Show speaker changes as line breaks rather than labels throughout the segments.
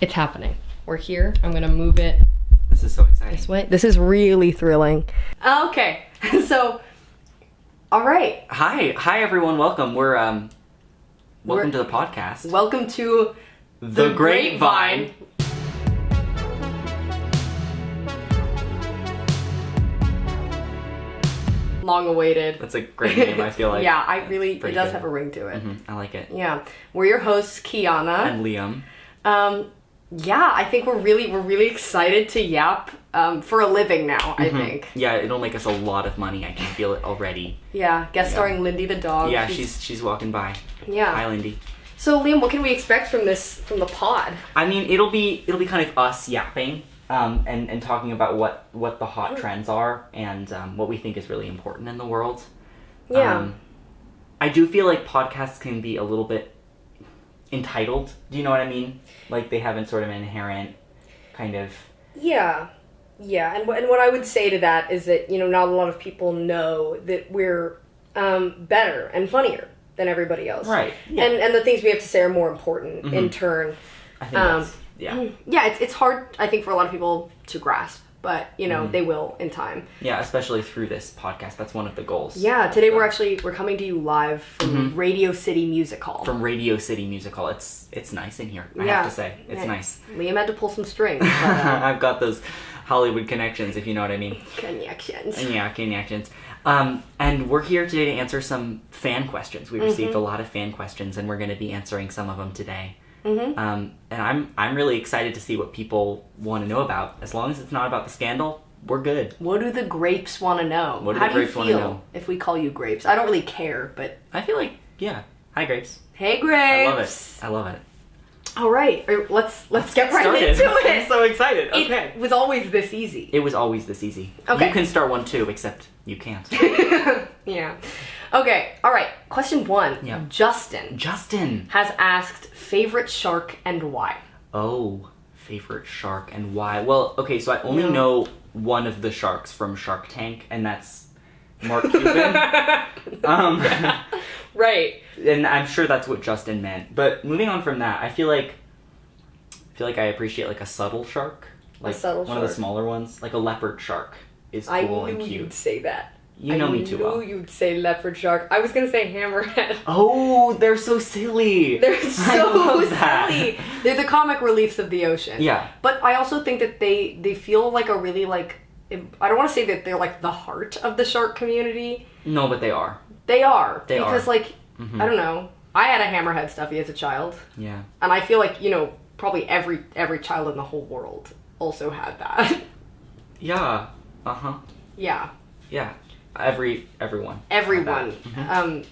It's happening. We're here. I'm gonna move it
This is so exciting.
this way. This is really thrilling. Okay, so, all right.
Hi everyone. Welcome. Welcome to the podcast.
Welcome to
The Grapevine.
Long awaited.
That's a great name. I feel like.
Yeah, it
Pretty
does
good.
have a ring to it.
I like it.
Yeah, we're your hosts, Kiana.
And Liam.
Yeah, I think we're really excited to yap for a living now. I think.
Yeah, it'll make us a lot of money. I can feel it already.
Yeah, guest starring Lindy the dog.
Yeah, she's walking by.
Yeah.
Hi, Lindy.
So Liam, what can we expect from the pod?
I mean, it'll be kind of us yapping, and talking about what the hot trends are and what we think is really important in the world.
Yeah.
I do feel like podcasts can be a little bit entitled. Do you know what I mean? Like they have sort of an inherent kind of.
Yeah. And what I would say to that is that, not a lot of people know that we're better and funnier than everybody else.
Right. Yeah.
And the things we have to say are more important in turn.
I think that's, yeah.
Yeah, it's hard, I think, for a lot of people to grasp, but, they will in time.
Yeah, especially through this podcast. That's one of the goals.
Yeah, today we're coming to you live from Radio City Music Hall.
From Radio City Music Hall. It's nice in here, I have to say. It's nice.
Liam had to pull some strings. But,
I've got those Hollywood connections, if you know what I mean.
Connections.
Yeah, connections. And we're here today to answer some fan questions. We received a lot of fan questions, and we're going to be answering some of them today. And I'm really excited to see what people want to know about. As long as it's not about the scandal, we're good.
What do the grapes want to know?
What do
How
the
do you
grapes want to
feel
know?
if we call you grapes? I don't really care, but
I feel like, yeah. Hi, Grapes.
hey, grapes!
I love it.
All right, let's get right
Started.
into it.
I'm so excited. Okay.
It was always this easy.
It was always this easy.
Okay.
You can start one too, except you can't.
Yeah. Okay. All right. Question 1.
Yeah.
Justin has asked favorite shark and why.
Oh, favorite shark and why? Well, okay, so I only know one of the sharks from Shark Tank, and that's Mark Cuban.
Right.
And I'm sure that's what Justin meant. But moving on from that, I feel like I appreciate like a subtle shark. Like
subtle
one of the
shark.
smaller ones. Like a leopard shark is cool
I
and
knew
cute.
you'd say that.
You know me too well.
I knew you'd say leopard shark. I was gonna say hammerhead.
Oh, they're so silly.
They're
I
so
love that.
silly. They're the comic reliefs of the ocean.
Yeah.
But I also think that they feel like a really like, I don't want to say that they're like the heart of the shark community.
No, but they are.
They are.
They
because
are.
like, I don't know. I had a hammerhead stuffy as a child.
Yeah.
And I feel like, probably every child in the whole world also had that.
Yeah. Uh-huh.
Yeah.
Yeah. Everyone.
Everyone.
Mm-hmm.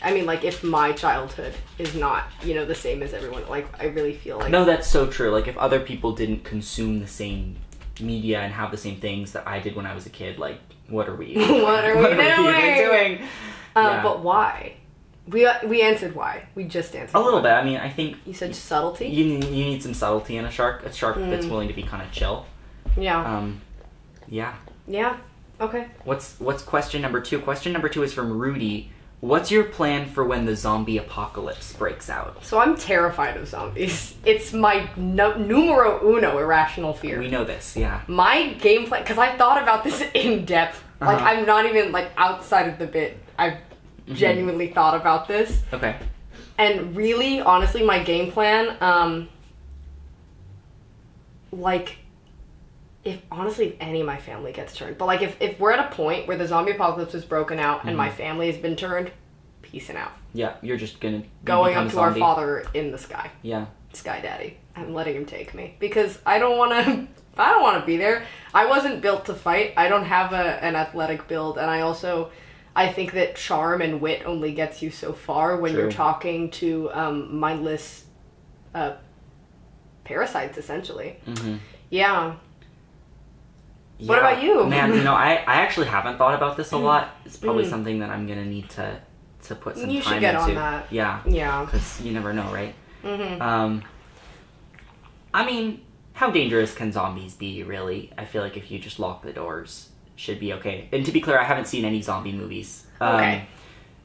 I mean, like, if my childhood is not, the same as everyone, like, I really feel like...
No, that's so true. Like, if other people didn't consume the same media and have the same things that I did when I was a kid, like, what are we even doing?
What are we doing?
Yeah.
But why? We answered why. We just answered
A little
why.
bit. I mean, I think...
You said subtlety?
You need some subtlety in a shark. A shark that's willing to be kind of chill.
Yeah.
Yeah.
Yeah. Okay.
What's question number 2? Question number 2 is from Rudy. What's your plan for when the zombie apocalypse breaks out?
So I'm terrified of zombies. It's my numero uno irrational fear.
We know this, yeah.
My game plan, because I've thought about this in depth. Like, I'm not even, like, outside of the bit. I've genuinely thought about this.
Okay.
And really, honestly, my game plan, like... If any of my family gets turned, but like if we're at a point where the zombie apocalypse is broken out and my family has been turned, peacing out.
Yeah, you're just gonna
Going
become
up
a
to our
zombie.
Father in the sky.
Yeah.
Sky Daddy. I'm letting him take me because I don't want to be there. I wasn't built to fight. I don't have an athletic build, and I think that charm and wit only gets you so far when
True.
you're talking to mindless parasites, essentially. Yeah. What about you?
Man, I actually haven't thought about this a lot. It's probably something that I'm going to need to put some time into.
You should get on that.
Yeah.
Yeah.
Because you never know, right? I mean, how dangerous can zombies be, really? I feel like if you just lock the doors, it should be okay. And to be clear, I haven't seen any zombie movies.
Okay.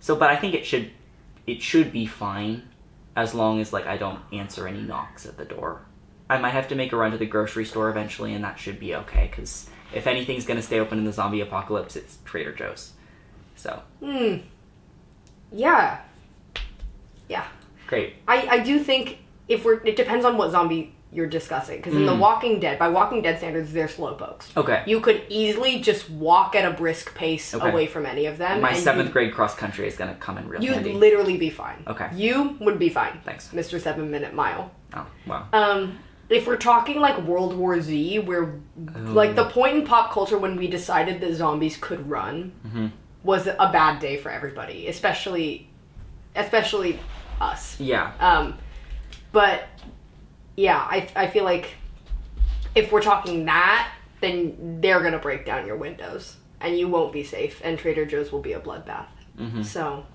But I think it should be fine as long as, like, I don't answer any knocks at the door. I might have to make a run to the grocery store eventually, and that should be okay, because if anything's going to stay open in the zombie apocalypse, it's Trader Joe's. So.
Yeah. Yeah.
Great.
I do think it depends on what zombie you're discussing, because in The Walking Dead, by Walking Dead standards, they're slowpokes.
Okay.
You could easily just walk at a brisk pace away from any of them.
My 7th grade cross country is going to come in real handy.
You'd literally be fine.
Okay.
You would be fine.
Thanks.
Mr. 7-Minute Mile.
Oh, wow.
If we're talking like World War Z, where like the point in pop culture when we decided that zombies could run was a bad day for everybody, especially us.
Yeah.
But yeah, I feel like if we're talking that, then they're gonna break down your windows and you won't be safe, and Trader Joe's will be a bloodbath. So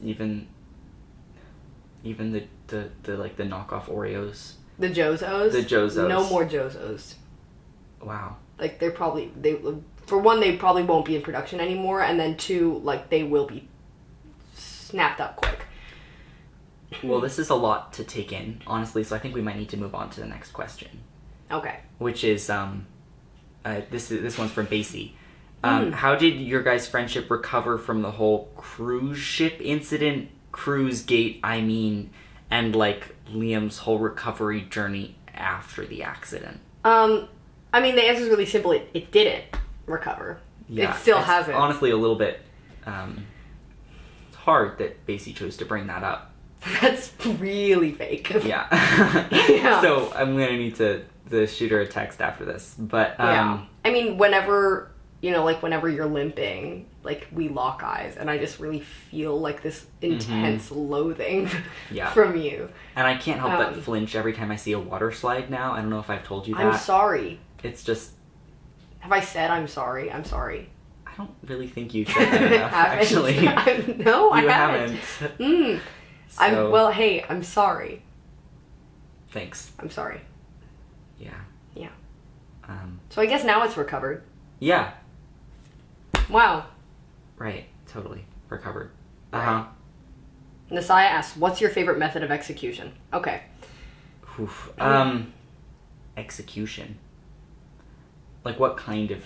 even the like the knockoff Oreos.
The Jozos?
The Jozos.
No more Jozos.
Wow.
Like, for one, they probably won't be in production anymore, and then two, like, they will be snapped up quick.
Well, this is a lot to take in, honestly, so I think we might need to move on to the next question.
Okay.
Which is, this one's from Basie. How did your guys' friendship recover from the whole cruise ship incident, cruise gate, and, like, Liam's whole recovery journey after the accident?
The answer's really simple. It didn't recover.
Yeah,
it still hasn't.
Honestly, a little bit, it's hard that Basie chose to bring that up.
That's really fake.
Yeah.
Yeah.
So, I'm gonna need to shoot her a text after this, but,
yeah. Whenever, whenever you're limping, like, we lock eyes, and I just really feel, like, this intense loathing from you.
And I can't help but flinch every time I see a water slide now. I don't know if I've told you that.
I'm sorry.
It's just...
Have I said I'm sorry? I'm sorry.
I don't really think you said that enough, actually.
No, I
haven't. So...
Well, hey, I'm sorry.
Thanks.
I'm sorry.
Yeah.
Yeah. So I guess now it's recovered.
Yeah.
Wow.
Right. Totally. Recovered.
Right. Nasaya asks, what's your favorite method of execution? Okay.
Oof. Execution. Like, what kind of...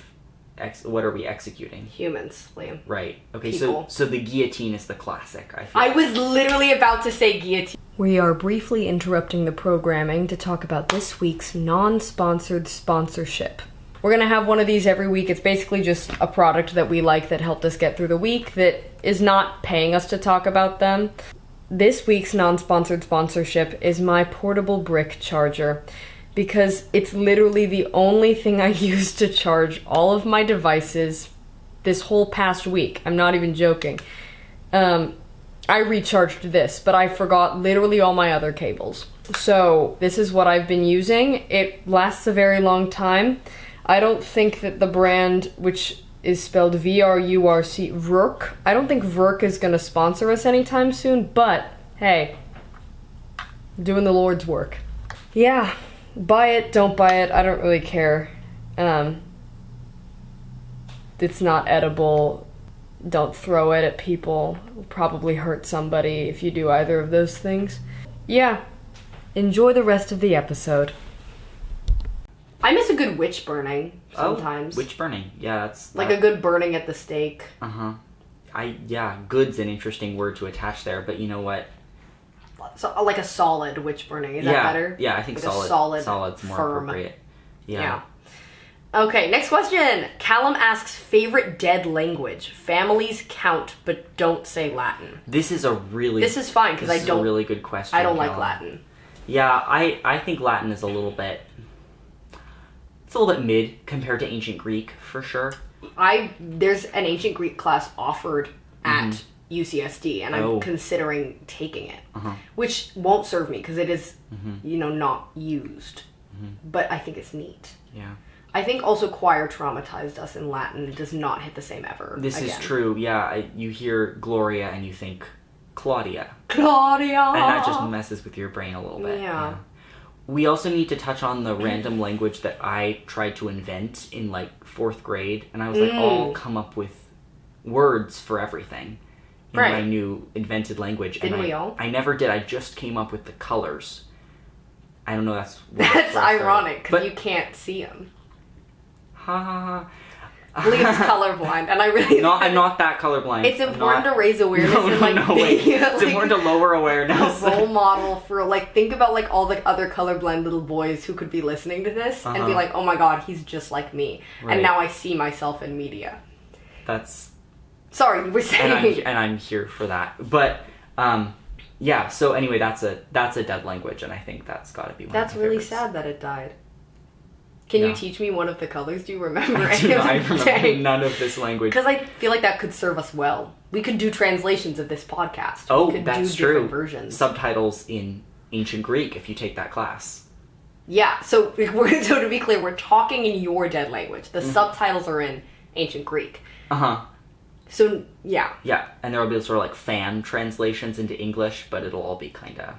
what are we executing?
Humans, Liam.
Right. Okay,
People.
so the guillotine is the classic, I feel.
I was literally about to say guillotine. We are briefly interrupting the programming to talk about this week's non-sponsored sponsorship. We're going to have one of these every week. It's basically just a product that we like that helped us get through the week that is not paying us to talk about them. This week's non-sponsored sponsorship is my portable brick charger, because it's literally the only thing I use to charge all of my devices this whole past week. I'm not even joking. I recharged this, but I forgot literally all my other cables. So this is what I've been using. It lasts a very long time. I don't think that the brand, which is spelled V-R-U-R-C, Vrk, I don't think Vrk is going to sponsor us anytime soon, but hey, doing the Lord's work. Yeah, buy it, don't buy it, I don't really care. It's not edible. Don't throw it at people. It'll probably hurt somebody if you do either of those things. Yeah, enjoy the rest of the episode. I miss a good witch burning sometimes.
Oh, witch burning. Yeah, that's...
Like a good burning at the stake.
Uh-huh. Good's an interesting word to attach there, but you know what?
So, like a solid witch burning. Is that better?
Yeah, I think
like
solid's more
firm.
appropriate. Yeah.
Okay, next question. Callum asks, favorite dead language. Families count, but don't say Latin.
This is
fine, because I don't...
a really good question,
I don't
Callum.
like Latin.
Yeah, I think Latin is a little bit... It's a little bit mid compared to ancient Greek, for sure.
There's an ancient Greek class offered at UCSD, and I'm considering taking it, which won't serve me because it is, not used. But I think it's neat.
Yeah.
I think also choir traumatized us in Latin. It does not hit the same ever.
This is true. Yeah, you hear Gloria and you think Claudia.
Claudia!
And that just messes with your brain a little bit.
Yeah.
We also need to touch on the random language that I tried to invent in, like, 4th grade. And I was like, I'll come up with words for everything in my new invented language.
Didn't we all?
I never did. I just came up with the colors. I don't know. That's
ironic because
but
you can't see him.
ha ha ha.
Liam's colorblind, and I really
I'm not that colorblind.
It's important to raise awareness and
wait.
be,
It's important to lower awareness.
A role model for think about all the other colorblind little boys who could be listening to this and be like, oh my god, he's just like me,
right.
And now I see myself in media.
That's
sorry, you were saying,
and I'm here for that, but yeah. So anyway, that's a dead language, and I think that's got to be one.
That's
of my
really
favorites.
sad that it died. Can you teach me one of the colors? Do you remember?
I remember none of this language.
Because I feel like that could serve us well. We could do translations of this podcast.
Oh,
we could
that's
do
true.
Different versions.
Subtitles in ancient Greek if you take that class.
Yeah, so to be clear, we're talking in your dead language. The subtitles are in ancient Greek.
Uh-huh.
So, yeah.
Yeah, and there will be sort of fan translations into English, but it'll all be kind of...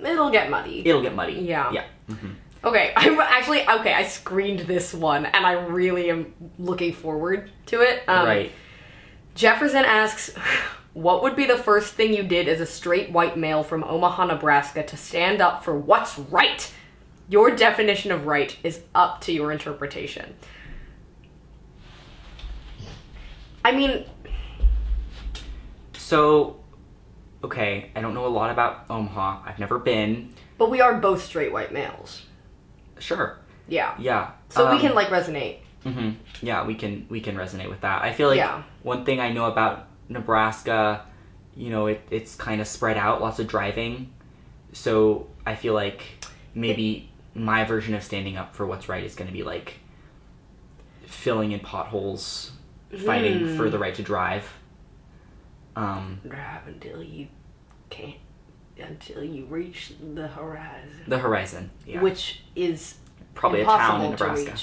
It'll get muddy.
Yeah. Yeah. Mm-hmm.
Okay, I screened this one, and I really am looking forward to it.
Right.
Jefferson asks, what would be the first thing you did as a straight white male from Omaha, Nebraska to stand up for what's right? Your definition of right is up to your interpretation. I mean...
So, okay, I don't know a lot about Omaha. I've never been.
But we are both straight white males.
Sure.
Yeah.
Yeah.
So we can resonate.
Mm-hmm. Yeah, we can resonate with that. I feel like one thing I know about Nebraska, it's kind of spread out, lots of driving. So I feel like maybe my version of standing up for what's right is going to be filling in potholes, fighting for the right to drive.
Drive until you can't. Until you reach the horizon.
The horizon, yeah.
Which is
probably a town in Nebraska.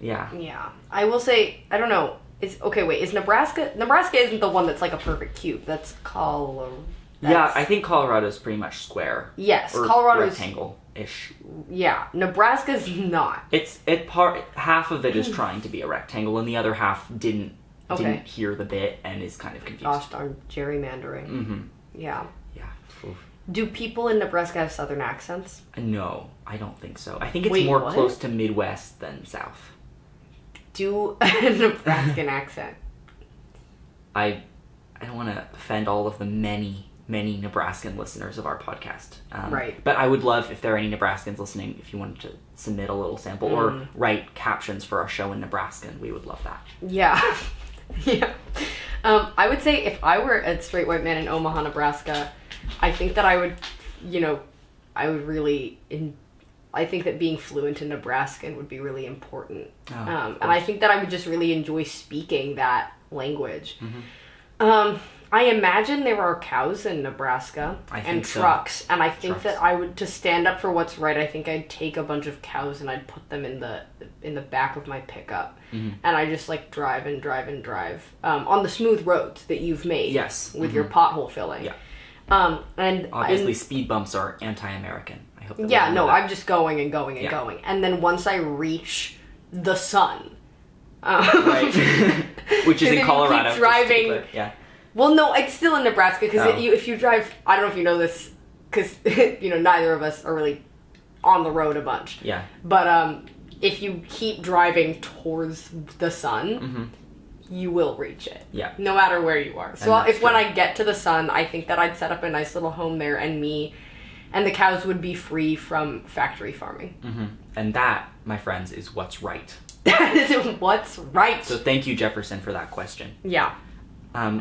Yeah.
Yeah. I will say, I don't know. Is Nebraska isn't the one that's a perfect cube. That's Colorado.
Yeah, I think Colorado's pretty much square.
Yes,
or
Colorado's
rectangle-ish.
Yeah, Nebraska's not.
Half of it is trying to be a rectangle, and the other half didn't hear the bit and is kind of confused.
Gosh darn, gerrymandering.
Mm-hmm.
Yeah.
Yeah. Oof.
Do people in Nebraska have southern accents?
No, I don't think so. I think it's more close to Midwest than South.
Do a Nebraskan accent.
I don't want to offend all of the many Nebraskan listeners of our podcast.
Right.
But I would love if there are any Nebraskans listening, if you wanted to submit a little sample or write captions for our show in Nebraskan, we would love that.
Yeah. Yeah. I would say if I were a straight white man in Omaha, Nebraska, I think that I would really... I think that being fluent in Nebraskan would be really important. And I think that I would just really enjoy speaking that language. Mm-hmm. I imagine there are cows in Nebraska and trucks, and I think that I would, to stand up for what's right, I think I'd take a bunch of cows and I'd put them in the back of my pickup, and I just drive and drive and drive on the smooth roads that you've made.
Yes.
With your pothole filling.
Yeah. And obviously speed bumps are anti-American. I hope.
I'm just going and going and going, and then once I reach the sun,
right, which is in Colorado.
Keep driving.
Yeah.
Well, no, it's still in Nebraska, because if you drive, I don't know if you know this, because, neither of us are really on the road a bunch.
Yeah.
But if you keep driving towards the sun, you will reach it.
Yeah.
No matter where you are. So when I get to the sun, I think that I'd set up a nice little home there, and me and the cows would be free from factory farming. Mm-hmm.
And that, my friends, is what's right.
That is what's right.
So thank you, Jefferson, for that question.
Yeah.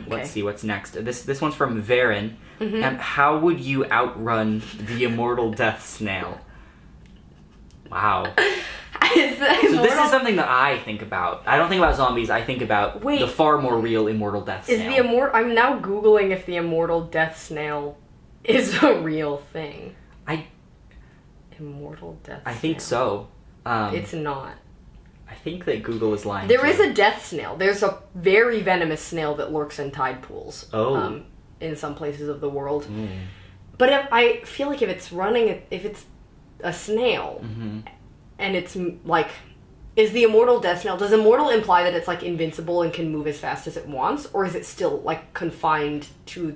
Let's see what's next. This one's from Varen. How would you outrun the immortal death snail? Wow. So this is something that I think about. I don't think about zombies. I think about the far more real immortal death snail.
I'm now Googling if the immortal death snail is a real thing. Immortal death snail.
I think so.
It's not.
I think that Google is lying.
There is a death snail. There's a very venomous snail that lurks in tide pools.
Oh.
In some places of the world. But I feel like if it's a snail, and it's is the immortal death snail, does immortal imply that it's invincible and can move as fast as it wants, or is it still confined to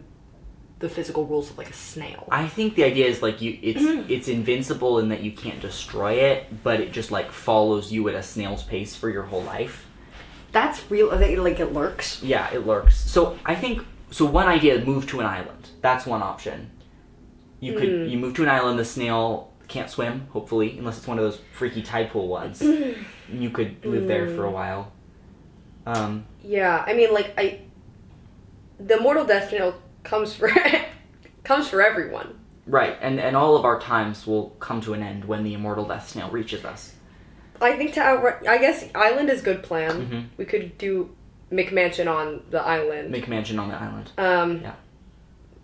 the physical rules of like a snail.
I think the idea is like it's invincible in that you can't destroy it, but it just like follows you at a snail's pace for your whole life.
That's real. Like it lurks.
Yeah, it lurks. So I think one idea: move to an island. That's one option. You move to an island. The snail can't swim, hopefully, unless it's one of those freaky tide pool ones. You could live there for a while.
Yeah, I mean, like the mortal death snail comes for everyone.
Right, and all of our times will come to an end when the immortal death snail reaches us.
I think I guess island is good plan.
Mm-hmm.
We could do McMansion on the island.
McMansion on the island.
Yeah.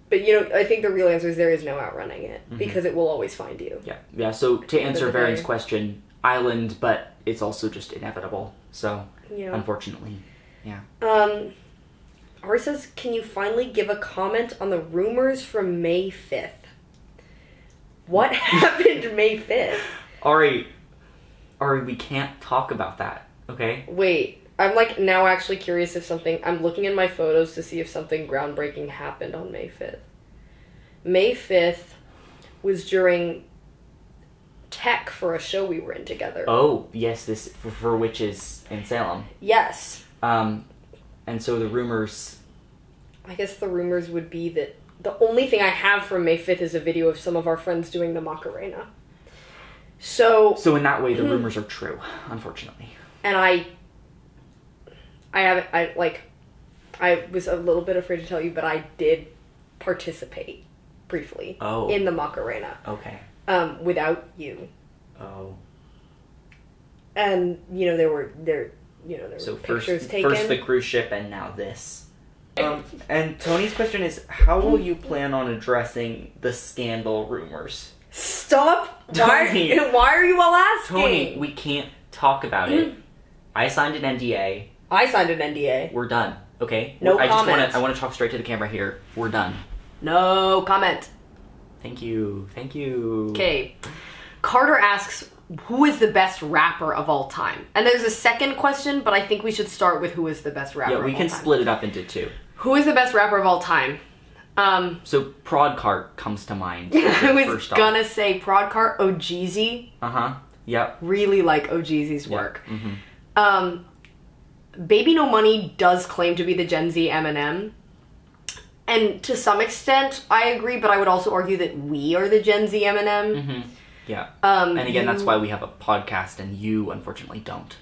But, I think the real answer is there is no outrunning it, because it will always find you.
Yeah, so to answer Varen's question, island, but it's also just inevitable. So, unfortunately, yeah.
Ari says, can you finally give a comment on the rumors from May 5th? What happened May 5th?
Ari, we can't talk about that, okay?
Wait, I'm like now actually curious if something... I'm looking in my photos to see if something groundbreaking happened on May 5th. May 5th was during tech for a show we were in together.
Oh, yes, this for witches in Salem.
Yes.
And so the rumors...
I guess the rumors would be that the only thing I have from May 5th is a video of some of our friends doing the Macarena. So
in that way, the rumors are true, unfortunately.
And I was a little bit afraid to tell you, but I did participate briefly in the Macarena.
Okay.
Without you.
Oh.
And, there were pictures taken.
First the cruise ship and now this. And Tony's question is, how will you plan on addressing the scandal rumors?
Stop!
Tony,
why are you all asking?
Tony, we can't talk about it. I signed an NDA.
I signed an NDA.
We're done, okay?
No comment.
I want to talk straight to the camera here. We're done.
No comment.
Thank you.
Okay. Carter asks, who is the best rapper of all time? And there's a second question, but I think we should start with who is the best rapper of all time.
Yeah, we can split it up into two.
Who is the best rapper of all time?
So Prodcart comes to mind.
I was gonna say Prodcart, Ojeezy.
Yep.
Really like Ojeezy's work.
Mm-hmm.
Baby No Money does claim to be the Gen Z Eminem. And to some extent, I agree, but I would also argue that we are the Gen Z Eminem.
Mm-hmm. Yeah. And again, that's why we have a podcast and you, unfortunately, don't.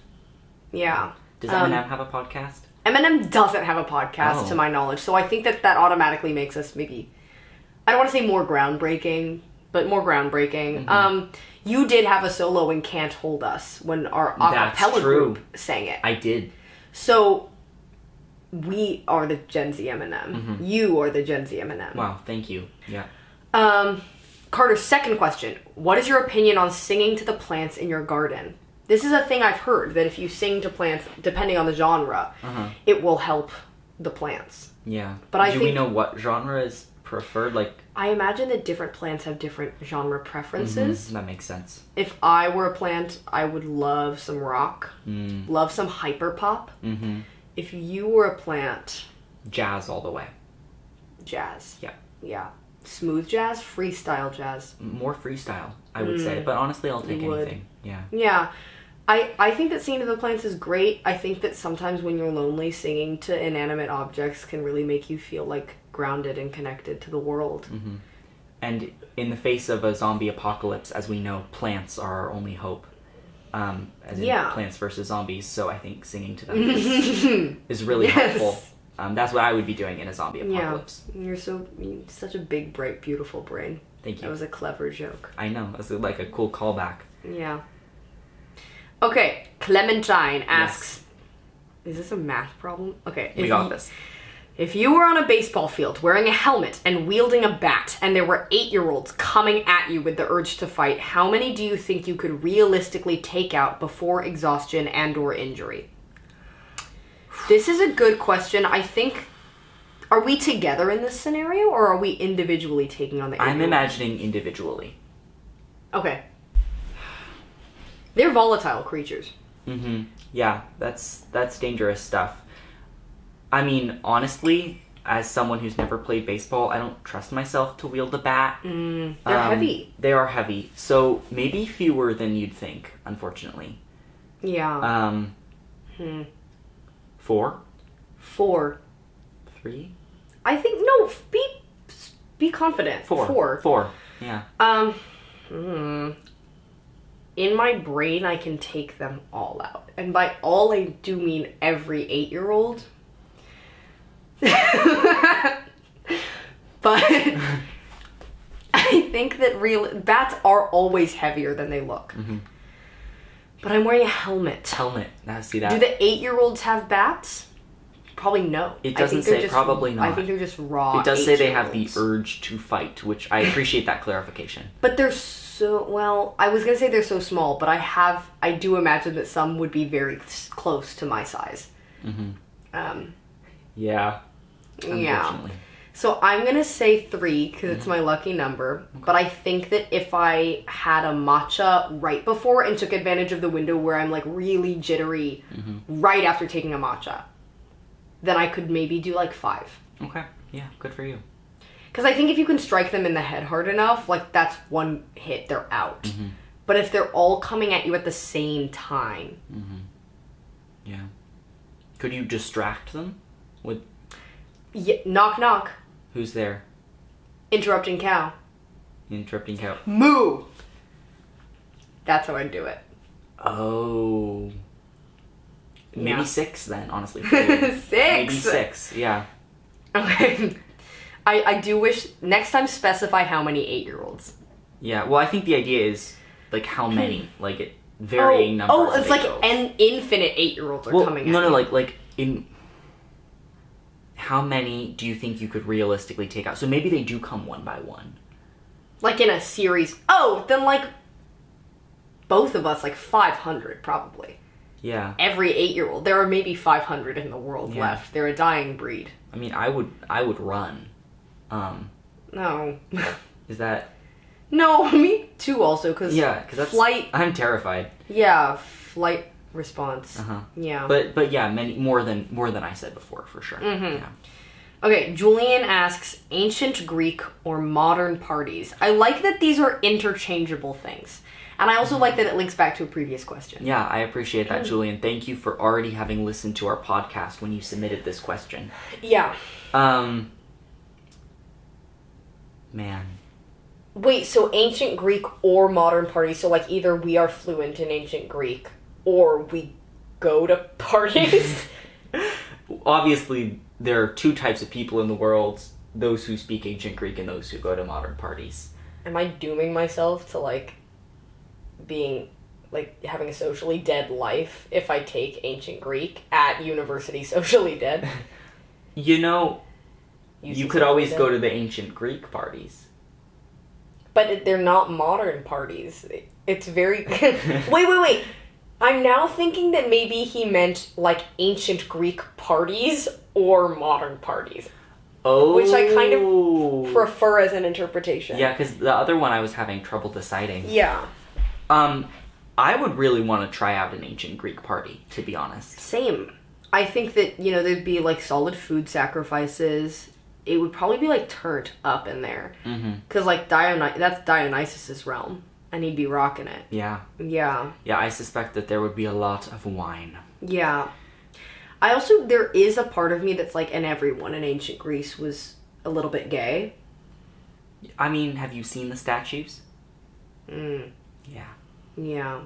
Yeah.
Does Eminem have a podcast?
Eminem doesn't have a podcast, to my knowledge, so I think that automatically makes us maybe, I don't want to say more groundbreaking, but more groundbreaking. Mm-hmm. You did have a solo in Can't Hold Us when our acapella group sang it.
I did.
So, we are the Gen Z Eminem. Mm-hmm. You are the Gen Z Eminem.
Wow, thank you. Yeah.
Carter's second question. What is your opinion on singing to the plants in your garden? This is a thing I've heard, that if you sing to plants, depending on the genre, it will help the plants.
Yeah.
But
Do we know what genre is preferred? Like,
I imagine that different plants have different genre preferences.
That makes sense.
If I were a plant, I would love some rock, love some hyperpop. Mm-hmm. If you were a plant...
Jazz all the way.
Jazz.
Yeah.
Yeah. Smooth jazz, freestyle jazz.
More freestyle, I would say. But honestly, I'll take anything. Yeah.
Yeah. I think that singing to the plants is great. I think that sometimes when you're lonely, singing to inanimate objects can really make you feel like grounded and connected to the world. Mm-hmm.
And in the face of a zombie apocalypse, as we know, plants are our only hope. As in Plants versus Zombies. So I think singing to them is really helpful. That's what I would be doing in a zombie apocalypse.
Yeah. You're such a big, bright, beautiful brain.
Thank you.
That was a clever joke.
I know. That's like a cool callback.
Yeah. Okay. Clementine asks, is this a math problem? Okay.
We got this.
If you were on a baseball field wearing a helmet and wielding a bat and there were 8-year-olds coming at you with the urge to fight, how many do you think you could realistically take out before exhaustion and or injury? This is a good question. I think, are we together in this scenario or are we individually taking on the 8-year-olds?
I'm imagining individually.
Okay. They're volatile creatures.
Mm-hmm. Yeah, that's dangerous stuff. I mean, honestly, as someone who's never played baseball, I don't trust myself to wield a bat.
They're heavy.
They are heavy. So maybe fewer than you'd think, unfortunately.
Yeah.
4?
4.
3?
I think, no, be confident.
4. 4, yeah.
In my brain, I can take them all out. And by all, I do mean every 8-year-old. But I think that bats are always heavier than they look. But I'm wearing a helmet.
Helmet. Now see that.
Do the 8-year-olds have bats? Probably no.
It doesn't say, probably not.
I think they're just raw.
It does say they have the urge to fight, which I appreciate that clarification.
But they're so, well, I was going to say they're so small, but I do imagine that some would be very close to my size.
Yeah. Unfortunately.
Yeah. So I'm going to say 3 because it's my lucky number. Okay. But I think that if I had a matcha right before and took advantage of the window where I'm like really jittery right after taking a matcha, then I could maybe do like 5.
Okay. Yeah, good for you.
Because I think if you can strike them in the head hard enough, like that's one hit, they're out. But if they're all coming at you at the same time.
Yeah. Could you distract them with...
Yeah, knock knock.
Who's there?
Interrupting cow.
Interrupting cow.
Moo! That's how I'd do it.
Oh. Maybe
Yeah.
6 then, honestly.
6?
Maybe 6, yeah.
Okay. I do wish, next time specify how many 8-year-olds.
Yeah, well I think the idea is, like, how many? Like, varying numbers.
Oh, it's like an infinite 8-year-olds are coming at
no,
you.
like, in... How many do you think you could realistically take out? So maybe they do come one by one.
Like in a series. Oh, then like, both of us, like 500 probably.
Yeah.
Every 8-year-old. There are maybe 500 in the world left. They're a dying breed.
I mean, I would run.
No.
Is that...
No, me too also, because
that's...
flight...
I'm terrified.
Yeah, flight response. Yeah.
But yeah, more than I said before, for sure. Yeah.
Okay, Julian asks, ancient Greek or modern parties? I like that these are interchangeable things. And I also like that it links back to a previous question.
Yeah, I appreciate that, Julian. Thank you for already having listened to our podcast when you submitted this question.
Yeah.
Man.
Wait, so ancient Greek or modern parties? So, like, either we are fluent in ancient Greek or we go to parties?
Obviously, there are 2 types of people in the world, those who speak ancient Greek and those who go to modern parties.
Am I dooming myself to, like, being, like, having a socially dead life if I take ancient Greek at university socially dead?
You know, you could always go to the ancient Greek parties.
But they're not modern parties. It's very... Wait. I'm now thinking that maybe he meant, like, ancient Greek parties or modern parties.
Oh.
Which I kind of prefer as an interpretation.
Yeah, because the other one I was having trouble deciding.
Yeah.
I would really want to try out an ancient Greek party, to be honest.
Same. I think that, you know, there'd be, like, solid food sacrifices. It would probably be, like, turned up in there. Because, like, that's Dionysus's realm. And he'd be rocking it.
Yeah.
Yeah.
Yeah, I suspect that there would be a lot of wine.
Yeah. There is a part of me that's like, and everyone in ancient Greece was a little bit gay.
I mean, have you seen the statues? Yeah.
Yeah.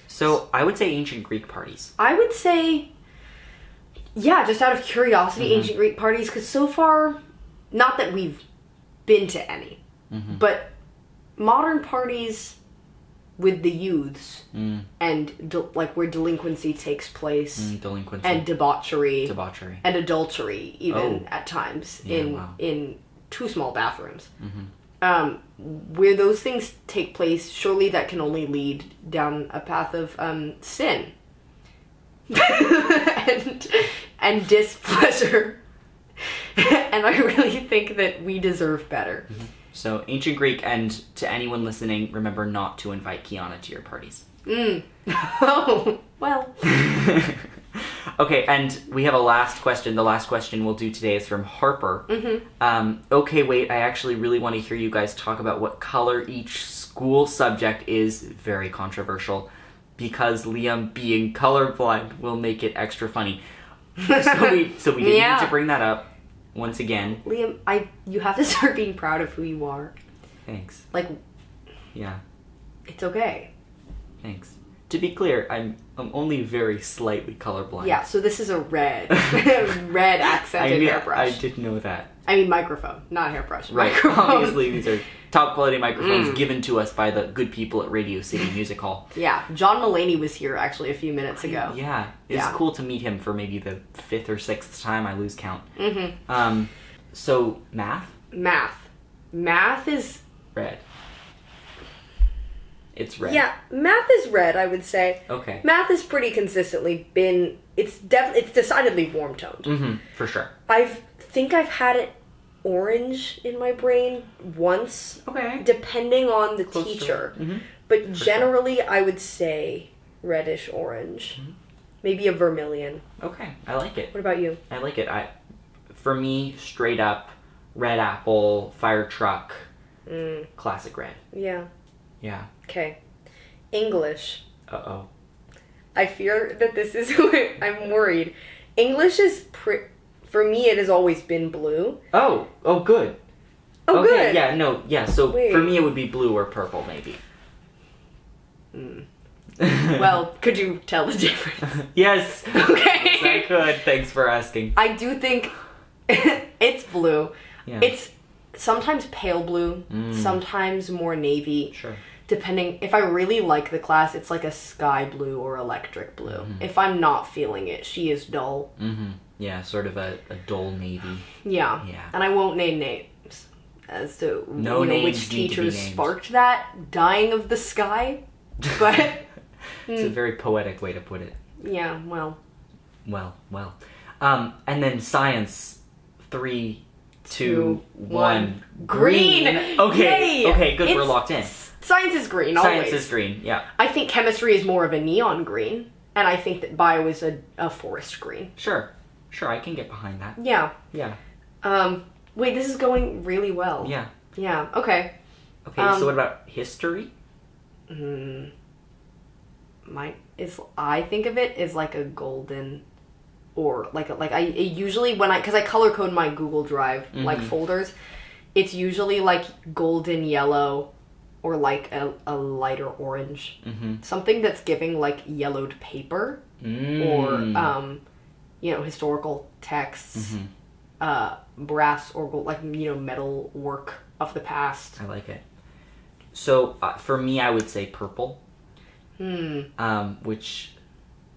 So, I would say ancient Greek parties.
I would say, yeah, just out of curiosity, ancient Greek parties, because so far, not that we've been to any, but modern parties with the youths and like where delinquency takes place,
delinquency
and debauchery,
and
adultery even at times in 2 small bathrooms. Where those things take place, surely that can only lead down a path of sin and displeasure. And I really think that we deserve better.
So, ancient Greek, and to anyone listening, remember not to invite Kiana to your parties.
Oh, well.
Okay, and we have a last question. The last question we'll do today is from Harper. Okay, wait, I actually really want to hear you guys talk about what color each school subject is. Very controversial, because Liam being colorblind will make it extra funny. So we didn't need to bring that up once again.
Liam, you have to start being proud of who you are.
Thanks.
Like,
yeah,
it's okay.
thanks. To be clear, I'm only very slightly colorblind.
Yeah, so this is a red accented hairbrush.
I did know that.
I mean microphone, not hairbrush.
Right,
Microphone.
obviously these are top quality microphones given to us by the good people at Radio City Music Hall.
Yeah, John Mulaney was here actually a few minutes ago.
Yeah, it's cool to meet him for maybe the 5th or 6th time, I lose count. So, math?
Math is...
Red. It's red.
Yeah, math is red, I would say.
Okay.
Math has pretty consistently been... It's decidedly warm-toned.
For sure.
I think I've had it orange in my brain once.
Okay.
Depending on the
Close
teacher.
to
But generally, I would say reddish orange. Maybe a vermilion.
Okay, I like it.
What about you?
I like it. For me, straight up, red apple, fire truck, classic red.
Yeah.
Yeah.
Okay. English.
Uh-oh.
I fear that this is I'm worried. English is for me it has always been blue.
Oh, good.
Oh,
okay,
good.
Yeah, no, yeah, so
Wait.
for me it would be blue or purple, maybe.
Well, could you tell the difference?
Yes.
Okay.
Yes, I could. Thanks for asking.
I do think it's blue.
Yeah.
It's sometimes pale blue, sometimes more navy.
Sure.
Depending, if I really like the class, it's like a sky blue or electric blue. If I'm not feeling it, she is dull.
Yeah, sort of a dull navy.
Yeah. And I won't name names as to
names
which
need to be
teachers
named.
sparked that dying of the sky. But
It's a very poetic way to put it.
yeah, well.
Well. And then science, 3, 2, 1.
Green!
Okay,
Yay!
okay, good, we're
It's-
locked in.
Science is green, always.
Science is green, yeah.
I think chemistry is more of a neon green, and I think that bio is a forest green.
Sure, I can get behind that.
Yeah.
Yeah.
Wait, this is going really well.
Yeah.
Yeah, okay.
Okay, so what about history?
I think of it as like a golden, or I usually because I color code my Google Drive like folders, it's usually like golden yellow, or like a lighter orange, something that's giving like yellowed paper, or historical texts, brass or gold, like metal work of the past.
I like it. So for me, I would say purple. Which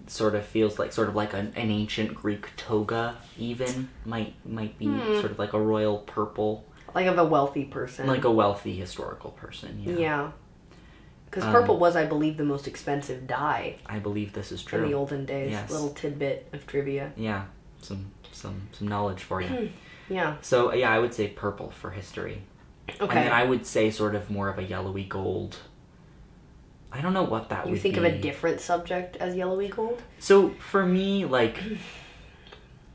sort of feels like an ancient Greek toga, even might be sort of like a royal purple,
Like of a wealthy person.
like a wealthy historical person.
Yeah. Because purple was, I believe, the most expensive dye
I believe this is true
in the olden days.
Yes.
Little tidbit of trivia.
Yeah, some knowledge for you.
Yeah.
So yeah, I would say purple for history.
Okay.
And then I would say sort of more of a yellowy gold. I don't know what that would be.
You think of a different subject as yellowy gold?
So for me, like,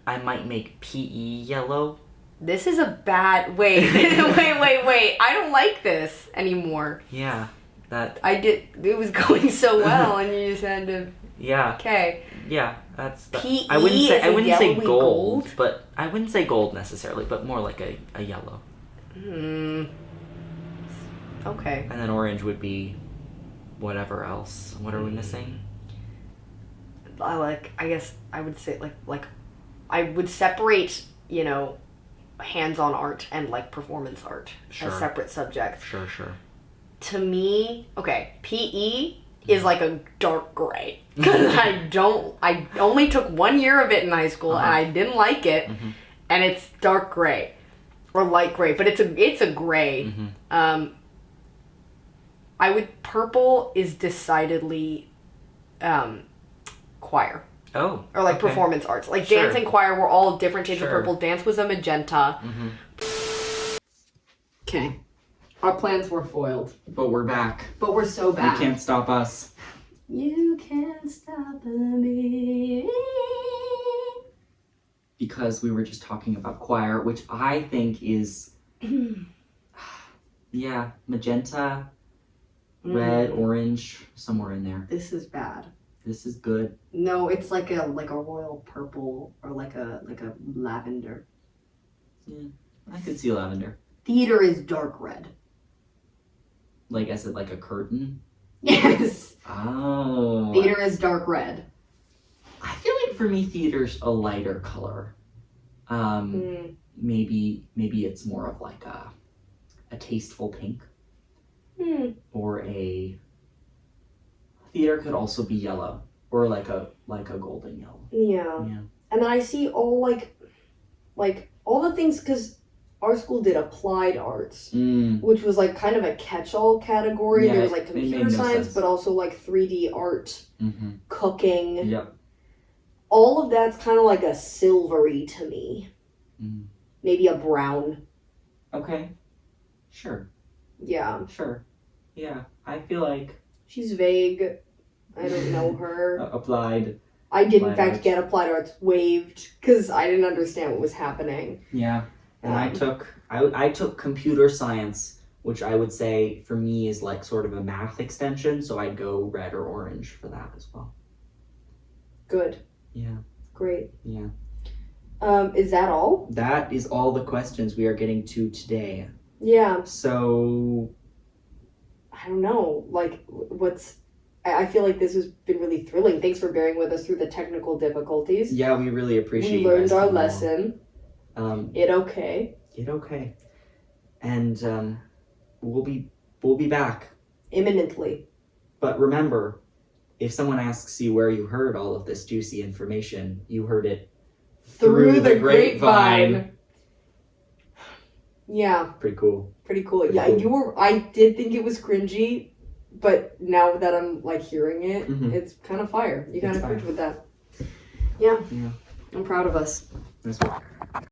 I might make PE yellow.
This is a bad... Wait. wait. I don't like this anymore.
Yeah, that...
It was going so well, and you just had to...
Yeah.
Okay.
Yeah, that's...
PE
I wouldn't say,
is
I
a
wouldn't say
yellowy
gold,
gold?
but... I wouldn't say gold necessarily, but more like a yellow.
Okay.
And then orange would be whatever else. What are we missing?
I guess I would say like I would separate, hands-on art and like performance art
Sure.
as separate subjects.
Sure.
To me, okay, PE is like a dark gray. Cuz I only took 1 year of it in high school and I didn't like it. And it's dark gray or light gray, but it's a gray. Purple is decidedly choir.
Oh.
Or like
okay.
performance arts. Like
Sure.
dance and choir were all different shades of
Sure.
purple. Dance was a magenta. Okay. Our plans were foiled.
But we're back.
But we're so bad.
You can't stop us.
You can't stop me.
because we were just talking about choir, which I think is, yeah, magenta, red, orange, somewhere in there.
This is bad.
This is good.
No, it's like a royal purple or like a lavender.
Yeah, I could see lavender.
Theater is dark red.
Like, as it like a curtain?
Yes.
Oh.
Theater is dark red.
I feel like for me, theater's a lighter color. Maybe it's more of like a tasteful pink. Or a theater could also be yellow, or like a golden yellow.
Yeah. And then I see all like all the things, because our school did applied arts, which was like kind of a catch-all category. There was like computer science, but also like 3D art, cooking.
Yep.
All of that's kind of like a silvery to me. Maybe a brown.
Okay. Sure.
Yeah.
Sure. Yeah. I feel like
she's vague. I don't know her.
Applied.
I did in fact
arts.
get applied arts waived because I didn't understand what was happening.
Yeah. And I took computer science, which I would say for me is like sort of a math extension, so I'd go red or orange for that as well.
Good.
Yeah.
Great.
Yeah.
Is that all?
That is all the questions we are getting to today.
Yeah.
So
I don't know. Like, I feel like this has been really thrilling. Thanks for bearing with us through the technical difficulties.
Yeah, we really appreciate
We learned our lesson. It okay.
And we'll be back
imminently.
But remember, if someone asks you where you heard all of this juicy information, you heard it through the grapevine.
Yeah.
Pretty cool.
I did think it was cringy, but now that I'm like hearing it, it's kind of fire. You kind of preach with that. Yeah. I'm proud of us.
That's right.